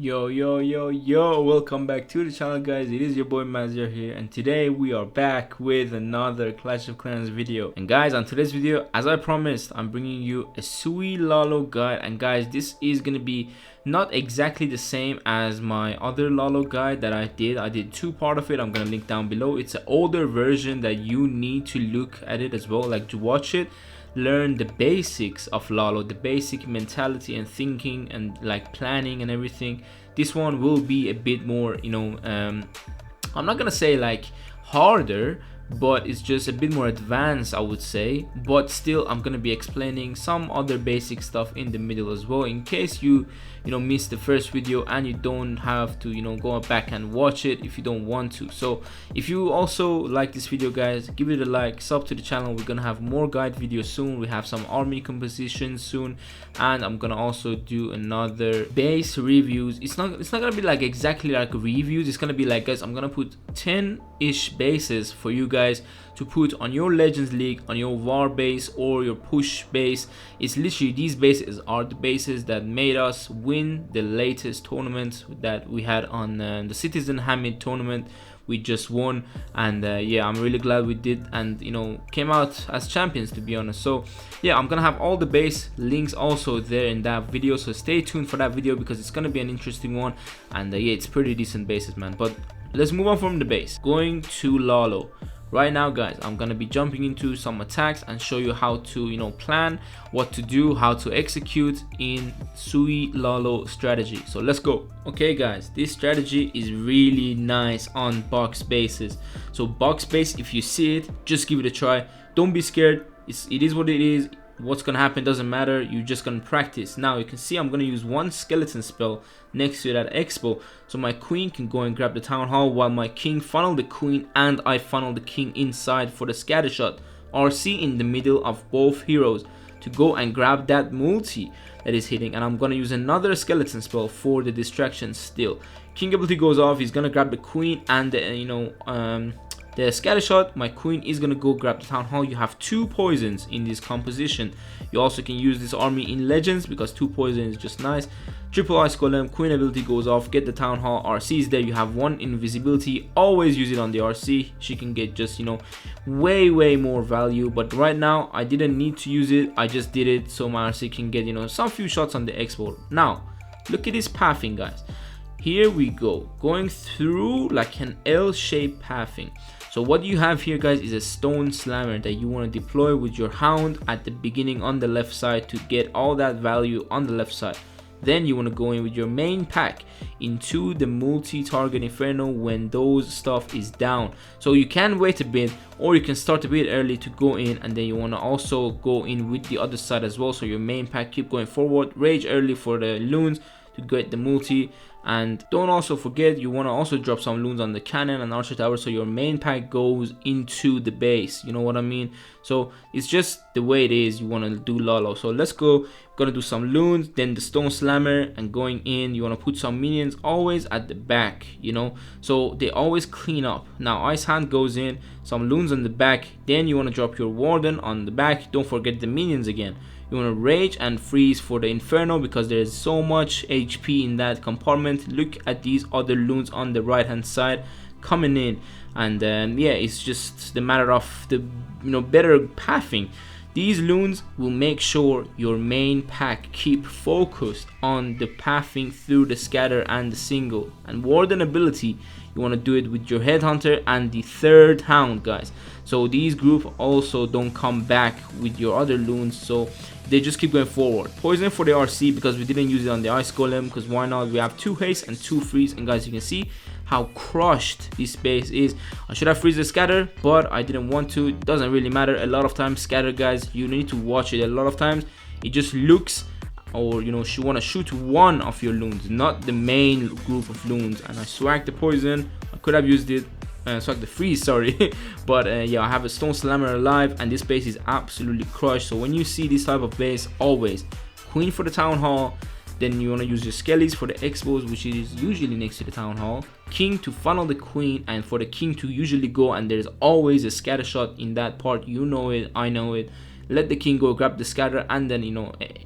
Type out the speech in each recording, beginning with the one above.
Yo, welcome back to the channel, guys. It is your boy Mazir here, and today we are back with another Clash of Clans video. And guys, on today's video, as I promised, I'm bringing you a Sui Lalo guide. And guys, this is gonna be not exactly the same as my other Lalo guide that I did two part of it. I'm gonna link down below. It's an older version that you need to look at it as well, like to watch it, learn the basics of Lalo, the basic mentality and thinking and like planning and everything. This one will be a bit more, I'm not gonna say like harder, but it's just a bit more advanced, I would say. But still, I'm gonna be explaining some other basic stuff in the middle as well, in case you missed the first video and you don't have to go back and watch it if you don't want to. So if you also like this video, guys, give it a like, sub to the channel. We're gonna have more guide videos soon. We have some army compositions soon, and I'm gonna also do another base reviews. It's not gonna be like exactly like reviews. It's gonna be like, guys, I'm gonna put 10-ish bases for you guys to put on your Legends League, on your war base or your push base. It's literally, these bases are the bases that made us win the latest tournament that we had on the Citizen Hamid tournament. We just won, and yeah, I'm really glad we did, and came out as champions, to be honest. So yeah, I'm gonna have all the base links also there in that video, so stay tuned for that video because it's gonna be an interesting one. And yeah, it's pretty decent bases, man. But let's move on from the base, going to Lalo. Right now, guys, I'm gonna be jumping into some attacks and show you how to plan, what to do, how to execute in Sui Lalo strategy. So let's go. Okay guys, this strategy is really nice on box bases. So box base, if you see it, just give it a try. Don't be scared. It is what it is. What's gonna happen doesn't matter. You're just gonna practice. Now you can see I'm gonna use one skeleton spell next to that expo, so my queen can go and grab the town hall while my king funnel the queen, and I funnel the king inside for the scatter shot. RC in the middle of both heroes to go and grab that multi that is hitting, and I'm gonna use another skeleton spell for the distraction still. King ability goes off. He's gonna grab the queen and the scatter shot. My queen is gonna go grab the town hall. You have 2 poisons in this composition. You also can use this army in Legends because 2 poison is just nice. Triple ice golem, queen ability goes off, get the town hall. RC is there. You have 1 invisibility. Always use it on the RC. She can get just way more value, but right now I didn't need to use it. I just did it so my RC can get some few shots on the expo. Now look at this pathing, guys. Here we go, going through like an L-shaped pathing. So what you have here, guys, is a stone slammer that you want to deploy with your hound at the beginning on the left side to get all that value on the left side. Then you want to go in with your main pack into the multi-target inferno when those stuff is down. So you can wait a bit, or you can start a bit early to go in, and then you want to also go in with the other side as well. So your main pack keep going forward, rage early for the loons to get the multi. And don't also forget, you want to also drop some loons on the cannon and archer tower, so your main pack goes into the base. You know what I mean? So it's just the way it is. You want to do Lalo. So let's go. Gonna do some loons, then the stone slammer, and going in you want to put some minions always at the back, so they always clean up. Now ice hand goes in, some loons on the back, then you want to drop your warden on the back. Don't forget the minions again. You want to rage and freeze for the inferno because there's so much HP in that compartment. Look at these other loons on the right hand side coming in, and yeah, it's just the matter of the better pathing. These loons will make sure your main pack keep focused on the pathing through the scatter and the single. And warden ability, you want to do it with your headhunter and the third hound, guys. So these group also don't come back with your other loons, so they just keep going forward. Poison for the RC because we didn't use it on the ice golem, because why not? We have 2 haste and 2 freeze, and guys, you can see how crushed this base is. I should have freeze the scatter, but I didn't want to. It doesn't really matter. A lot of times scatter, guys, you need to watch it. A lot of times it just looks, or you want to shoot one of your loons, not the main group of loons. And I swagged the poison. I could have used it, swag the freeze, sorry. But yeah, I have a stone slammer alive, and this base is absolutely crushed. So when you see this type of base, always queen for the town hall. Then you want to use your skellies for the expos, which is usually next to the town hall. King to funnel the queen, and for the king to usually go, and there's always a scatter shot in that part. You know it, I know it. Let the king go grab the scatter, and then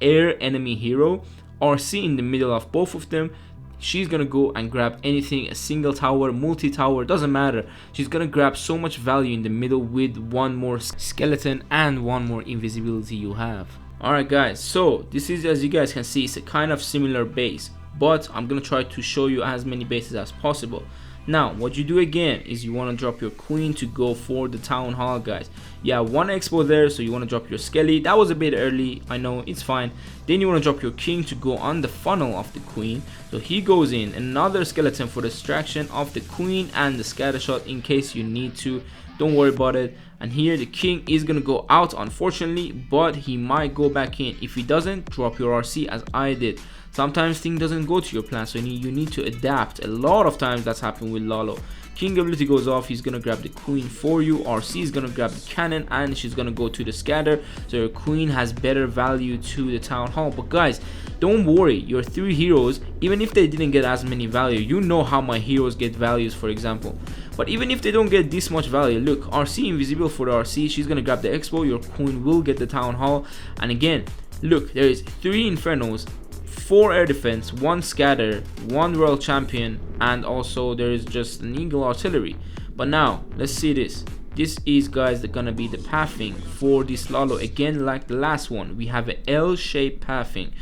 air enemy hero, RC in the middle of both of them, she's gonna go and grab anything, a single tower, multi-tower, doesn't matter. She's gonna grab so much value in the middle with one more skeleton and one more invisibility you have. Alright guys, so this is, as you guys can see, it's a kind of similar base, but I'm gonna try to show you as many bases as possible. Now what you do again is you want to drop your queen to go for the town hall, guys. You have one expo there, so you want to drop your skelly. That was a bit early, I know, it's fine. Then you want to drop your king to go on the funnel of the queen, so he goes in. Another skeleton for the distraction of the queen and the scatter shot in case you need to, don't worry about it. And here the king is gonna go out, unfortunately, but he might go back in. If he doesn't, drop your RC as I did. Sometimes things doesn't go to your plan, so you need to adapt. A lot of times that's happened with Lalo. King ability goes off, he's gonna grab the queen for you. RC is gonna grab the cannon and she's gonna go to the scatter, so your queen has better value to the town hall. But guys, don't worry, your 3 heroes, even if they didn't get as many value, you know how my heroes get values, for example. But even if they don't get this much value, look, RC invisible for the RC, she's gonna grab the expo, your queen will get the town hall. And again, look, there is 3 infernos, 4 air defense, 1 scatter, 1 royal champion, and also there is just an eagle artillery. But now let's see this. This is, guys, gonna be the pathing for this Lalo. Again, like the last one, we have an L-shaped pathing.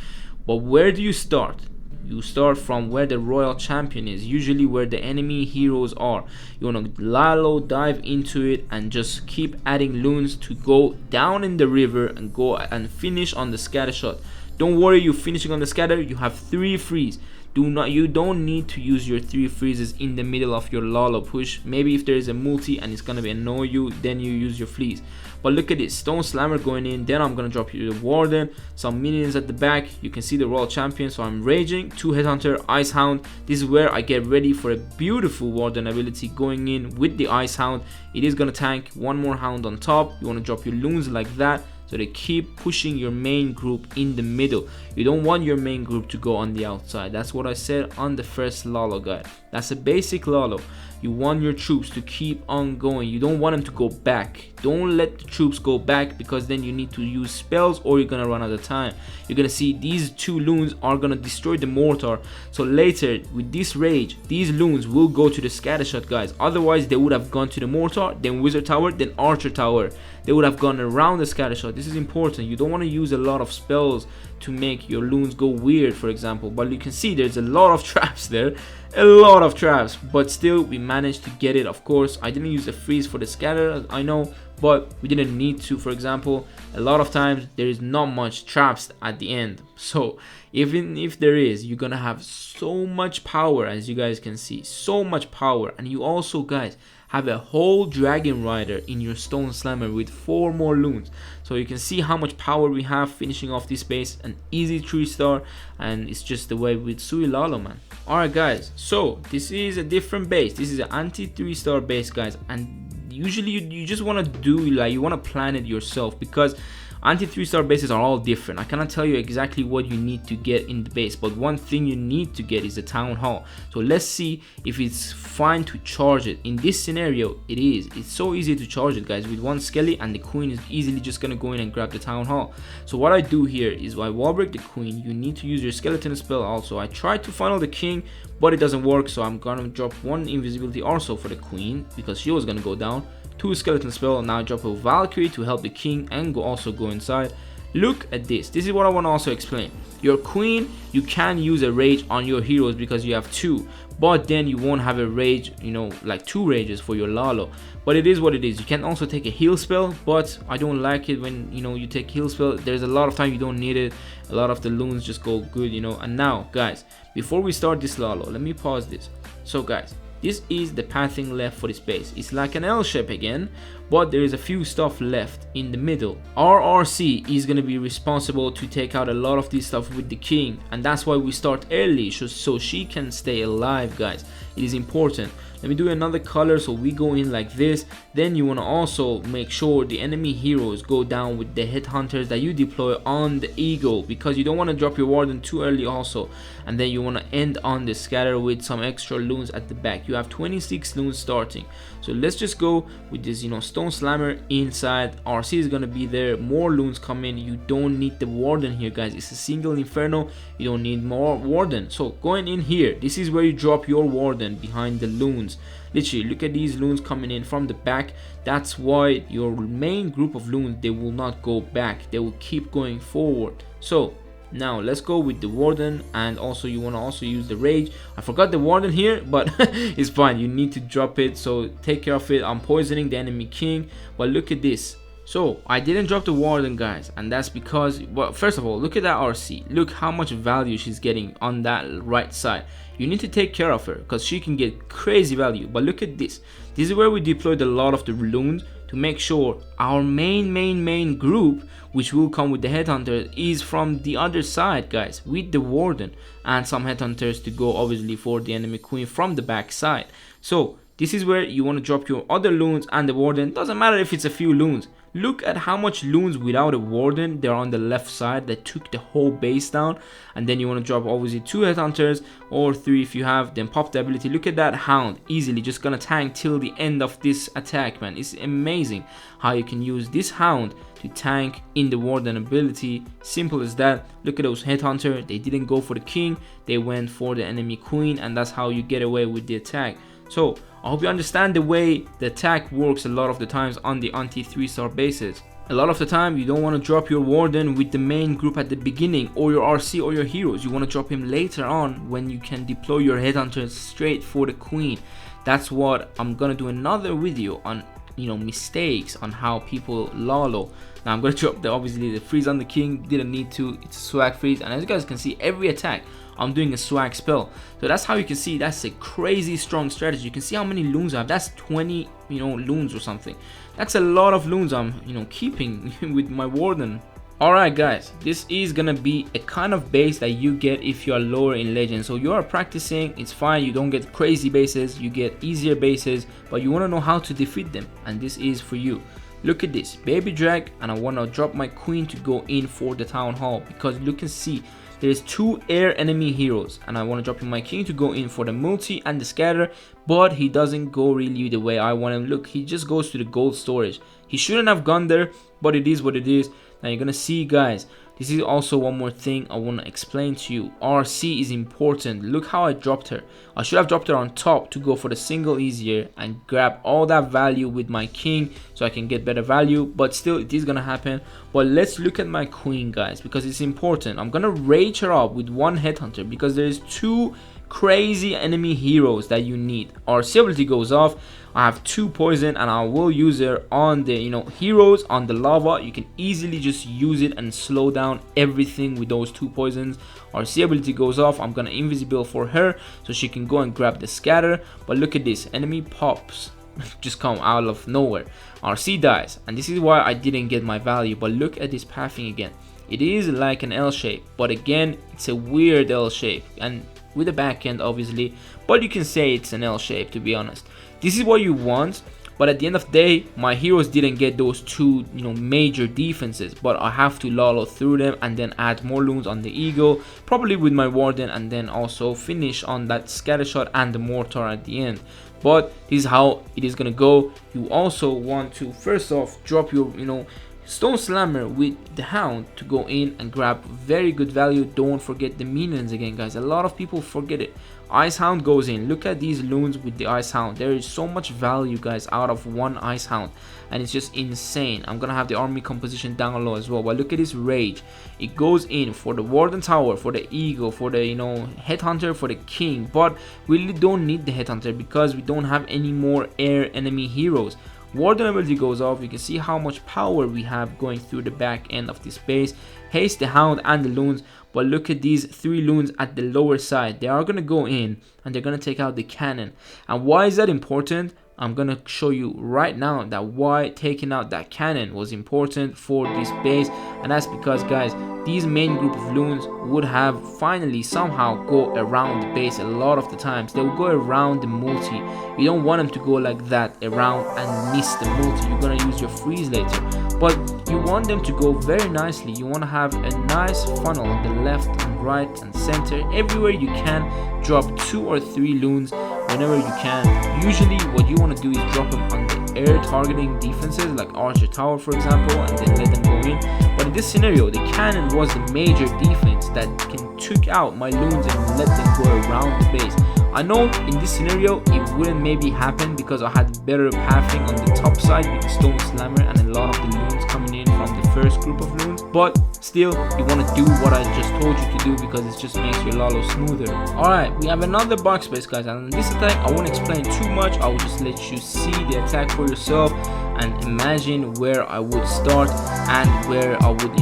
But where do you start? You start from where the royal champion is, usually where the enemy heroes are. You want to Lalo dive into it and just keep adding loons to go down in the river and go and finish on the scatter shot. Don't worry, you finishing on the scatter, you have 3 frees. You don't need to use your 3 freezes in the middle of your Lalo push. Maybe if there is a multi and it's gonna annoy you, then you use your fleas. But look at this, stone slammer going in. Then I'm gonna drop you the warden, some minions at the back. You can see the royal champion, so I'm raging. 2 headhunter, ice hound. This is where I get ready for a beautiful warden ability going in with the ice hound. It is gonna tank 1 more hound on top. You want to drop your loons like that, so they keep pushing your main group in the middle. You don't want your main group to go on the outside. That's what I said on the first Lalo guide. That's a basic Lalo. You want your troops to keep on going. You don't want them to go back. Don't let the troops go back, because then you need to use spells or you're gonna run out of time. You're gonna see these 2 loons are gonna destroy the mortar. So later with this rage, these loons will go to the scatter shot, guys. Otherwise they would have gone to the mortar, then wizard tower, then archer tower. They would have gone around the scatter shot. This is important. You don't want to use a lot of spells to make your loons go weird, for example. But you can see there's a lot of traps there, a lot of traps, but still we managed to get it. Of course, I didn't use a freeze for the scatter, I know, but we didn't need to. For example, a lot of times there is not much traps at the end, so even if there is, you're gonna have so much power, as you guys can see, so much power. And you also, guys, have a whole dragon rider in your stone slammer with 4 more loons, so you can see how much power we have finishing off this base. An easy 3-star, and it's just the way with Sui Lalo, man. Alright guys, so this is a different base. This is an anti 3-star base, guys, and usually you just want to do, like, you want to plan it yourself, because anti 3-star bases are all different. I cannot tell you exactly what you need to get in the base, but one thing you need to get is the town hall. So let's see if it's fine to charge it. In this scenario, it is. It's so easy to charge it, guys. With 1 skelly and the queen is easily just gonna go in and grab the town hall. So what I do here is I wall break the queen. You need to use your skeleton spell also. I tried to funnel the king, but it doesn't work, so I'm gonna drop 1 invisibility also for the queen, because she was gonna go down. 2 skeleton spell. Now drop a Valkyrie to help the king and also go inside. Look at this. This is what I want to also explain. Your queen, you can use a rage on your heroes because you have 2, but then you won't have a rage, you know, like 2 rages for your Lalo. But it is what it is. You can also take a heal spell, but I don't like it when, you know, you take heal spell. There's a lot of time you don't need it. A lot of the loons just go good, you know. And now, guys, before we start this Lalo, let me pause this. So guys, this is the pathing left for this base. It's like an L shape again, but there is a few stuff left in the middle. Our RC is going to be responsible to take out a lot of this stuff with the king, and that's why we start early, so she can stay alive, guys. It is important. Let me do another color, so we go in like this. Then you want to also make sure the enemy heroes go down with the headhunters that you deploy on the eagle, because you don't want to drop your warden too early also. And then you want to end on the scatter with some extra loons at the back. You have 26 loons starting, so let's just go with this, you know, stone slammer inside. RC is gonna be there, more loons come in. You don't need the warden here, guys. It's a single inferno, you don't need more warden. So going in here, this is where you drop your warden behind the loons. Literally, look at these loons coming in from the back. That's why your main group of loons, they will not go back, they will keep going forward. So now let's go with the warden, and also you want to also use the rage. I forgot the warden here, but it's fine, you need to drop it, so take care of it. I'm poisoning the enemy king, but look at this. So I didn't drop the warden, guys, and that's because, well, first of all, look at that RC. Look how much value she's getting on that right side. You need to take care of her because she can get crazy value. But look at this. This is where we deployed a lot of the loons to make sure our main group, which will come with the headhunter, is from the other side, guys, with the warden, and some headhunters to go obviously for the enemy queen from the back side. So this is where you want to drop your other loons and the warden. Doesn't matter if it's a few loons. Look at how much loons without a warden they're on the left side that took the whole base down. And then you want to drop obviously 2 headhunters or 3 if you have, then pop the ability. Look at that hound, easily just gonna tank till the end of this attack, man. It's amazing how you can use this hound to tank in the warden ability. Simple as that. Look at those headhunter, they didn't go for the king, they went for the enemy queen, and that's how you get away with the attack. So I hope you understand the way the attack works a lot of the times on the anti 3-star bases. A lot of the time you don't want to drop your warden with the main group at the beginning, or your RC or your heroes. You want to drop him later on when you can deploy your headhunters straight for the queen. That's what I'm gonna do another video on, you know, mistakes on how people Lalo. Now I'm gonna drop the obviously the freeze on the king, didn't need to, it's a swag freeze, and as you guys can see, every attack I'm doing a swag spell. So that's how you can see that's a crazy strong strategy. You can see how many loons I have. That's 20, you know, loons or something. That's a lot of loons I'm, you know, keeping with my warden. Alright guys, this is gonna be a kind of base that you get if you are lower in legend. So you are practicing, it's fine, you don't get crazy bases, you get easier bases, but you want to know how to defeat them, and this is for you. Look at this, baby drag, and I want to drop my queen to go in for the town hall, because you can see there's 2 air enemy heroes, and I want to drop in my king to go in for the multi and the scatter, but he doesn't go really the way I want him. Look, he just goes to the gold storage. He shouldn't have gone there, but it is what it is. Now you're gonna see, guys, this is also one more thing I want to explain to you. RC is important. Look how I dropped her. I should have dropped her on top to go for the single easier and grab all that value with my king so I can get better value, but still it is gonna happen. But let's look at my queen, guys, because it's important. I'm gonna rage her up with 1 headhunter because there's 2 crazy enemy heroes that you need. RC ability goes off, I have 2 poison, and I will use her on the, you know, heroes on the lava. You can easily just use it and slow down everything with those 2 poisons. RC ability goes off, I'm gonna invisible for her so she can go and grab the scatter. But look at this, enemy pops just come out of nowhere. RC dies, and this is why I didn't get my value. But look at this pathing again, it is like an L shape, but again it's a weird L shape, and with a back end obviously, but you can say it's an L shape, to be honest. This is what you want, but at the end of the day my heroes didn't get those 2, you know, major defenses, but I have to Lalo through them and then add more loons on the eagle, probably with my warden, and then also finish on that scatter shot and the mortar at the end. But this is how it is gonna go. You also want to first off drop your, you know, stone slammer with the hound to go in and grab very good value. Don't forget the minions again, guys. A lot of people forget it. Ice hound goes in. Look at these loons with the ice hound. There is so much value, guys, out of 1 ice hound, and it's just insane. I'm gonna have the army composition down low as well, but look at this rage. It goes in for the warden tower, for the eagle, for the, you know, headhunter, for the king, but we really don't need the headhunter because we don't have any more air enemy heroes. Warden ability goes off, you can see how much power we have going through the back end of this base. Haste the hound and the loons, but look at these 3 loons at the lower side. They are going to go in and they're going to take out the cannon. And why is that important? I'm gonna show you right now that why taking out that cannon was important for this base, and that's because, guys, these main group of loons would have finally somehow go around the base. A lot of the times they will go around the multi. You don't want them to go like that around and miss the multi. You're gonna use your freeze later, but you want them to go very nicely. You want to have a nice funnel on the left and right and center. Everywhere you can, drop 2 or 3 loons whenever you can. Usually what you want to do is drop them on the air targeting defenses like Archer Tower, for example, and then let them go in. But in this scenario, the cannon was the major defense that can took out my loons and let them go around the base. I know in this scenario it wouldn't maybe happen because I had better pathing on the top side with the Stone Slammer and a lot of the loons coming in from the first group of loons, but still you want to do what I just told you to do because it just makes your Lalo smoother. Alright, we have another box base, guys, and this attack I won't explain too much. I will just let you see the attack for yourself and imagine where I would start and where I would,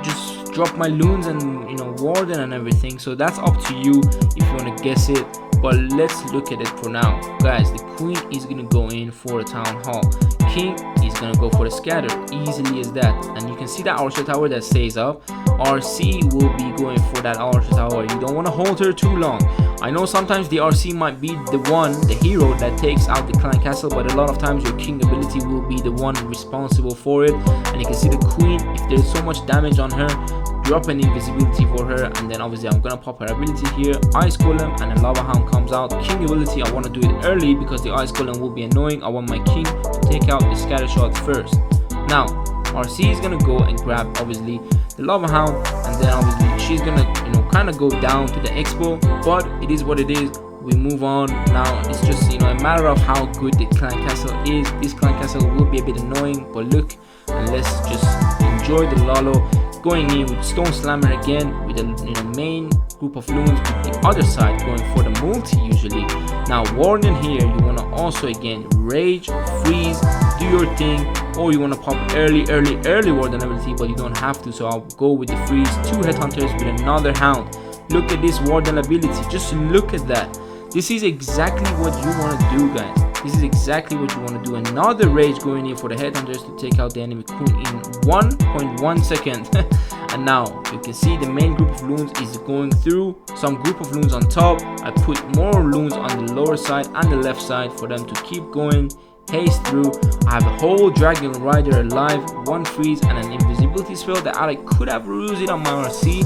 just drop my loons and warden and everything. So that's up to you if you want to guess it, but let's look at it for now. Guys, the queen is gonna go in for a town hall. King is gonna go for the scatter, easily as that. And you can see that Archer Tower that stays up. RC will be going for that Archer Tower. You don't want to hold her too long. I know sometimes the RC might be the hero that takes out the clan castle, but a lot of times your king ability will be the one responsible for it. And you can see the queen, if there's so much damage on her, drop an invisibility for her, and then obviously I'm gonna pop her ability here, Ice Golem, and a Lava Hound comes out. King ability, I want to do it early because the Ice Golem will be annoying. I want my king to take out the scatter shot first. Now RC is gonna go and grab obviously the Lava Hound, and then obviously she's gonna kind of go down to the expo, but it is what it is. We move on. Now it's just a matter of how good the clan castle is. This clan castle will be a bit annoying, but look, and let's just enjoy the Lalo going in with Stone Slammer again with the main group of loons with the other side going for the multi usually. Now warden here, you want to also again rage, freeze, do your thing, or you want to pop early warden ability, but you don't have to, so I'll go with the freeze. 2 headhunters with another hound. Look at this warden ability, just look at that. This is exactly what you want to do, guys. This is exactly what you want to do. Another rage going in for the headhunters to take out the enemy queen in 1.1 second. And now you can see the main group of loons is going through. Some group of loons on top. I put more loons on the lower side and the left side for them to keep going. Haste through. I have a whole dragon rider alive, 1 freeze and an invisibility spell that I could have used it on my RC.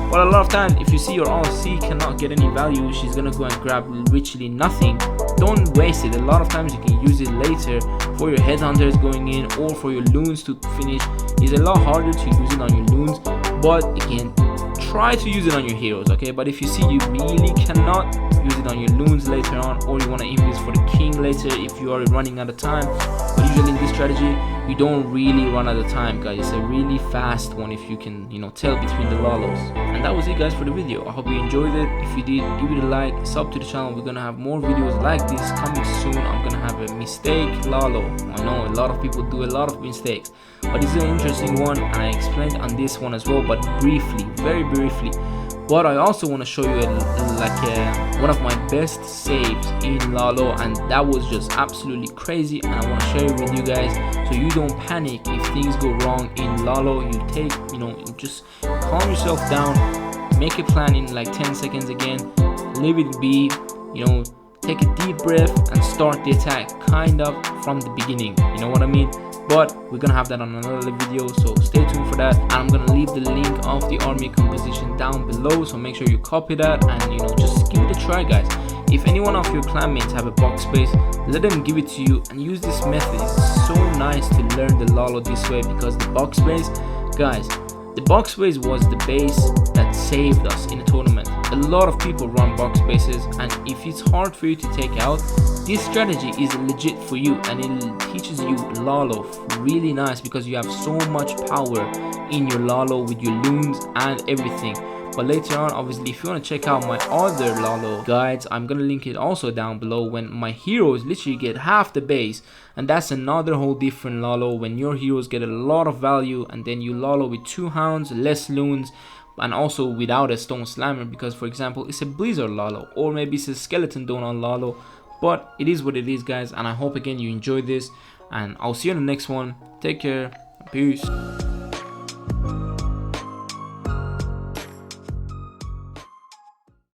But a lot of times, if you see your RC cannot get any value, she's gonna go and grab literally nothing. Don't waste it. A lot of times you can use it later for your headhunters going in or for your loons to finish. It's a lot harder to use it on your loons, but again, try to use it on your heroes, okay? But if you see you really cannot use it on your loons later on, or you want to invis for the king later if you are running out of time, but usually in this strategy you don't really run out of time, guys. It's a really fast one if you can tell between the Lalos. And that was it, guys, for the video. I hope you enjoyed it. If you did, give it a like, sub to the channel. We're gonna have more videos like this coming soon. I'm gonna have a mistake Lalo. I know a lot of people do a lot of mistakes, but it's an interesting one, and I explained on this one as well, but briefly, very briefly. But I also want to show you one of my best saves in Lalo, and that was just absolutely crazy, and I want to share it with you guys so you don't panic if things go wrong in Lalo. You take, just calm yourself down, make a plan in like 10 seconds again, leave it be, take a deep breath and start the attack kind of from the beginning, you know what I mean? But we're gonna have that on another video, so stay tuned for that. And I'm gonna leave the link of the army composition down below, so make sure you copy that and just give it a try, guys. If any one of your clanmates have a box space, let them give it to you and use this method. It's so nice to learn the Lalo this way, because the box space, guys, the box space was the base that saved us in a tournament. A lot of people run box bases, and if it's hard for you to take out, this strategy is legit for you, and it teaches you Lalo really nice because you have so much power in your Lalo with your loons and everything. But later on, obviously, if you want to check out my other Lalo guides, I'm gonna link it also down below, when my heroes literally get half the base, and that's another whole different Lalo when your heroes get a lot of value, and then you Lalo with 2 hounds, less loons, and also without a Stone Slammer, because for example it's a Blizzard Lalo, or maybe it's a Skeleton Donut Lalo, but it is what it is, guys, and I hope again you enjoyed this, and I'll see you on the next one. Take care. Peace.